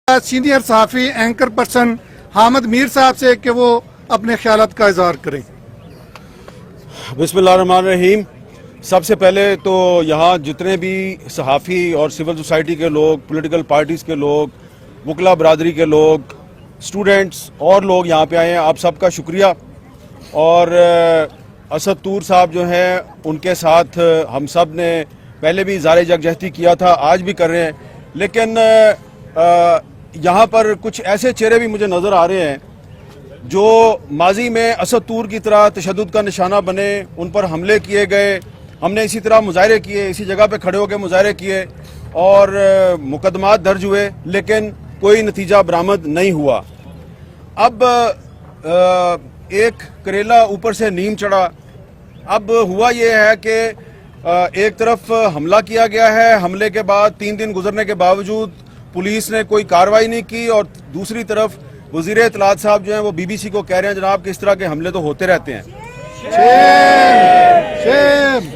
Senior सहाफ़ी anchor person Hamid Mir साहब से कि वो अपने ख्यालात का इज़हार करें। बिस्मिल्लाहिर्रहमानिर्रहीम। सबसे पहले तो यहाँ जितने भी सहाफ़ी और सिविल सोसाइटी के लोग, पॉलिटिकल पार्टीज़ के लोग, वकला बरादरी के लोग, स्टूडेंट्स और लोग यहाँ पे आए हैं, आप सबका शुक्रिया। और असद तूर साहब जो हैं उनके साथ हम सब ने पहले भी इज़हार यकजहती किया था, आज भी कर रहे हैं। लेकिन यहाँ पर कुछ ऐसे चेहरे भी मुझे नज़र आ रहे हैं जो माजी में असद तूर की तरह तशद्दुद का निशाना बने, उन पर हमले किए गए। हमने इसी तरह मुजाहरे किए, इसी जगह पे खड़े होकर मुजाहरे किए और मुकदमात दर्ज हुए, लेकिन कोई नतीजा बरामद नहीं हुआ। अब एक करेला ऊपर से नीम चढ़ा। अब हुआ ये है कि एक तरफ हमला किया गया है, हमले के बाद 3 दिन गुजरने के बावजूद पुलिस ने कोई कार्रवाई नहीं की, और दूसरी तरफ वज़ीर इत्तलात साहब जो हैं वो BBC को कह रहे हैं जनाब कि इस तरह के हमले तो होते रहते हैं।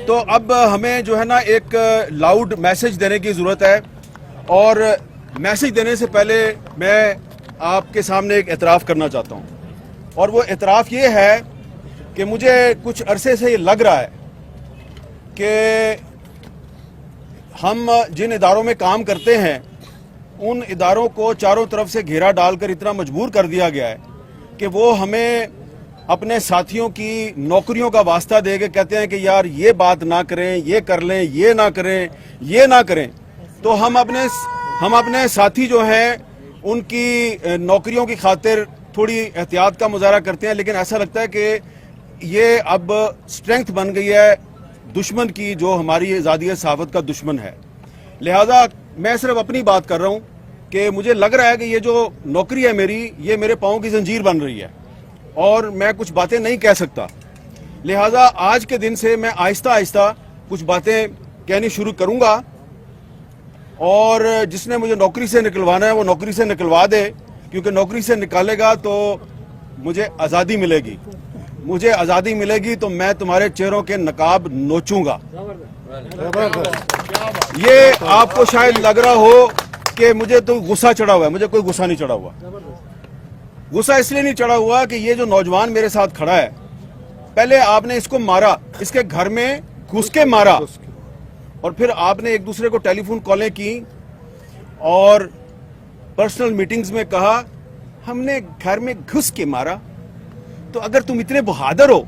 तो अब हमें जो है ना एक लाउड मैसेज देने की ज़रूरत है, और मैसेज देने से पहले मैं आपके सामने एक एतराफ़ करना चाहता हूँ। और वो एतराफ़ ये है कि मुझे कुछ अरसे से ये लग रहा है कि हम जिन इदारों में काम करते हैं उन इदारों को चारों तरफ से घेरा डालकर इतना मजबूर कर दिया गया है कि वो हमें अपने साथियों की नौकरियों का वास्ता दे के कहते हैं कि यार ये बात ना करें, ये कर लें, ये ना करें, ये ना करें। तो हम अपने साथी जो हैं उनकी नौकरियों की खातिर थोड़ी एहतियात का मुजाहरा करते हैं, लेकिन ऐसा लगता है कि ये अब स्ट्रेंथ बन गई है दुश्मन की, जो हमारी आज़ादी सहाफ़त का दुश्मन है। लिहाजा मैं सिर्फ अपनी बात कर रहा हूँ कि मुझे लग रहा है कि ये जो नौकरी है मेरी, ये मेरे पाँव की जंजीर बन रही है और मैं कुछ बातें नहीं कह सकता। लिहाजा आज के दिन से मैं आहिस्ता आहिस्ता कुछ बातें कहनी शुरू करूँगा, और जिसने मुझे नौकरी से निकलवाना है वो नौकरी से निकलवा दे, क्योंकि नौकरी से निकालेगा तो मुझे आज़ादी मिलेगी। मुझे आज़ादी मिलेगी तो मैं तुम्हारे चेहरों के नकाब नोचूंगा। ये आपको शायद लग रहा हो कि मुझे तो गुस्सा चढ़ा हुआ है, मुझे कोई गुस्सा नहीं चढ़ा हुआ। गुस्सा इसलिए नहीं चढ़ा हुआ कि ये जो नौजवान मेरे साथ खड़ा है, पहले आपने इसको मारा, इसके घर में घुस के मारा, और फिर आपने एक दूसरे को टेलीफोन कॉलें की और पर्सनल मीटिंग्स में कहा हमने घर में घुस के मारा। तो अगर तुम इतने बहादुर हो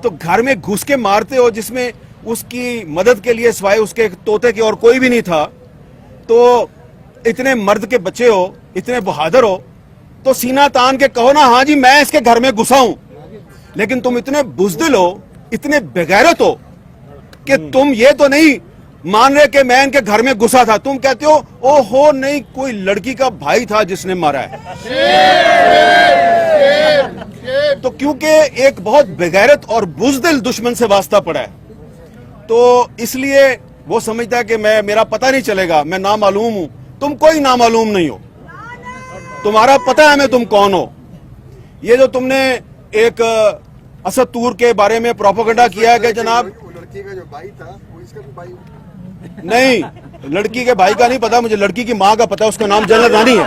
तो घर में घुस के मारते हो जिसमें उसकी मदद के लिए सिवाय उसके तोते के और कोई भी नहीं था, तो इतने मर्द के बच्चे हो, इतने बहादुर हो, तो सीना तान के कहो ना हाँ जी मैं इसके घर में घुसा हूं। लेकिन तुम इतने बुज़दिल हो, इतने बेगैरत हो कि तुम ये तो नहीं मान रहे कि मैं इनके घर में घुसा था, तुम कहते हो ओहो नहीं कोई लड़की का भाई था जिसने मारा है। तो क्योंकि एक बहुत बेगैरत और बुज़दिल दुश्मन से वास्ता पड़ा है, तो इसलिए वो समझता है कि मेरा पता नहीं चलेगा, मैं नामालूम हूं। तुम कोई नामालूम नहीं हो, तुम्हारा पता है मैं तुम कौन हो। ये जो तुमने एक असद तूर के बारे में प्रोपेगेंडा किया है कि जनाब लड़की का जो भाई था वो इसका भी भाई नहीं, लड़की के भाई का नहीं पता मुझे, लड़की की माँ का पता है, उसका नाम जनरल रानी है।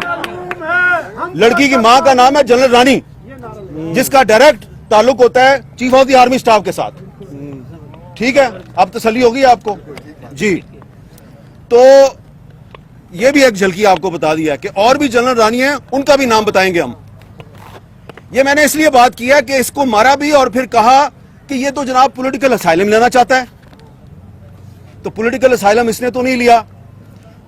लड़की की माँ का नाम है जनरल रानी, जिसका डायरेक्ट ताल्लुक होता है chief of the army staff के साथ। ठीक है, अब तसल्ली होगी आपको जी। तो ये भी एक झलकी आपको बता दिया है कि और भी जनरल रानी है, उनका भी नाम बताएंगे हम। ये मैंने इसलिए बात किया कि इसको मारा भी और फिर कहा कि ये तो जनाब पॉलिटिकल असाइलम लेना चाहता है। तो पॉलिटिकल असाइलम इसने तो नहीं लिया,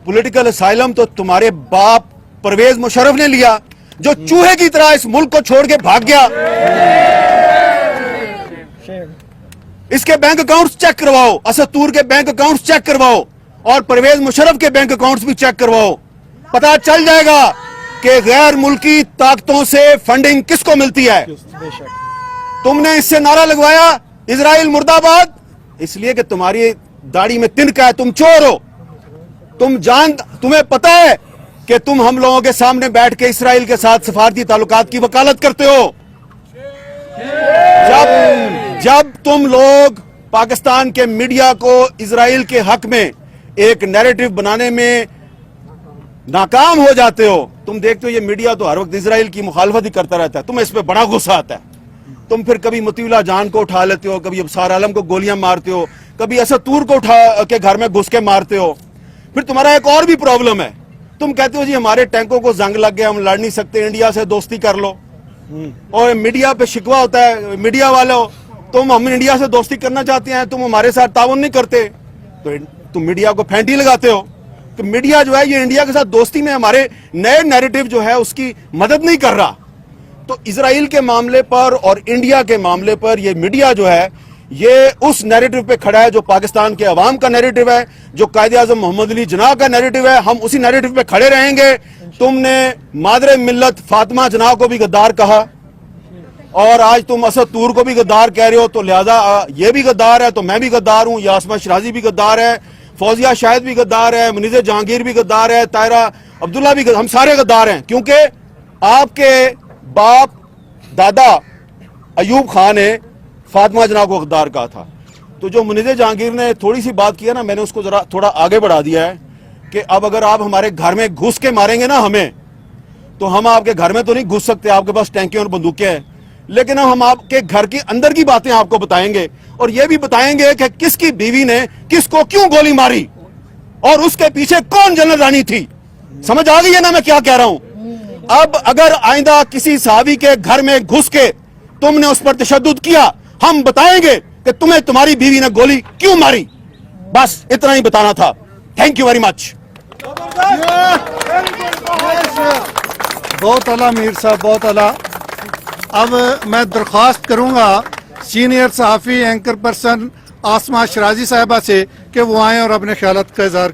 पॉलिटिकल असाइलम तो तुम्हारे बाप परवेज मुशर्रफ ने लिया, जो चूहे की तरह इस मुल्क को छोड़ के भाग गया। इसके बैंक अकाउंट्स चेक करवाओ, असद तूर के बैंक अकाउंट्स चेक करवाओ, और परवेज मुशर्रफ के बैंक अकाउंट्स भी चेक करवाओ। पता चल जाएगा कि गैर मुल्की ताकतों से फंडिंग किसको मिलती है। तुमने इससे नारा लगवाया इजराइल मुर्दाबाद, इसलिए कि तुम्हारी दाढ़ी में तिनका है, तुम चोर हो। तुम्हें पता है कि तुम हम लोगों के सामने बैठ के इसराइल के साथ सफारती ताल्लुकात की वकालत करते हो। जब तुम लोग पाकिस्तान के मीडिया को इजराइल के हक में एक नैरेटिव बनाने में नाकाम हो जाते हो। तुम देखते हो ये मीडिया तो हर वक्त इजराइल की मुखालफत ही करता रहता है, तुम्हें इस पे बड़ा गुस्सा आता है। तुम फिर कभी मतीउल्लाह जान को उठा लेते हो, कभी अबसार आलम को गोलियां मारते हो, कभी असद तूर को उठा के घर में घुस के मारते हो। फिर तुम्हारा एक और भी प्रॉब्लम है, तुम कहते हो जी हमारे टैंकों को जंग लग गया, हम लड़ नहीं सकते, इंडिया से दोस्ती कर लो। और मीडिया पे शिकवा होता है, मीडिया वालों हम इंडिया से दोस्ती करना चाहते हैं, तुम हमारे साथ ताउन नहीं करते, तो तुम मीडिया को फेंटी लगाते हो। तो मीडिया जो है ये इंडिया के साथ दोस्ती में हमारे नए नैरेटिव जो है उसकी मदद नहीं कर रहा। तो इजराइल के मामले पर और इंडिया के मामले पर ये मीडिया जो है ये उस नैरेटिव पे खड़ा है जो पाकिस्तान के अवाम का नैरेटिव है, जो कायदे-आज़म मोहम्मद अली जिन्ना का नैरेटिव है। हम उसी नैरेटिव पे खड़े रहेंगे। तुमने मादरे मिल्लत फातिमा जिन्ना को भी गद्दार कहा और आज तुम असद तूर को भी गद्दार कह रहे हो, तो लिहाजा ये भी गद्दार है तो मैं भी गद्दार हूं, यासमा शराजी भी गद्दार है, फौजिया शाहिद भी गद्दार है, मुनीज़ जहांगीर भी गद्दार है, तायरा अब्दुल्ला भी हम सारे गद्दार हैं, क्योंकि आपके बाप दादा अयूब खान ने फातिमा जिन्ना को गद्दार कहा था। तो जो मुनीज़ जहांगीर ने थोड़ी सी बात किया ना, मैंने उसको जरा थोड़ा आगे बढ़ा दिया है कि अब अगर आप हमारे घर में घुस के मारेंगे ना हमें, तो हम आपके घर में तो नहीं घुस सकते, आपके पास टैंकें और बंदूकें हैं, लेकिन हम आपके घर के अंदर की बातें आपको बताएंगे और ये भी बताएंगे कि किसकी बीवी ने किसको क्यों गोली मारी और उसके पीछे कौन जनरल रानी थी। समझ आ गई है ना मैं क्या कह रहा हूं? अब अगर आइंदा किसी सहाबी के घर में घुस के तुमने उस पर तशद्दुद किया, हम बताएंगे कि तुम्हें तुम्हारी बीवी ने गोली क्यों मारी। बस इतना ही बताना था। Thank you very much. बहुत आला मीर साहब, बहुत आला। अब मैं दरख्वास्त करूंगा सीनियर सहाफ़ी एंकर पर्सन आसमा शराजी साहिबा से कि वो आएँ और अपने ख्यालात का इज़हार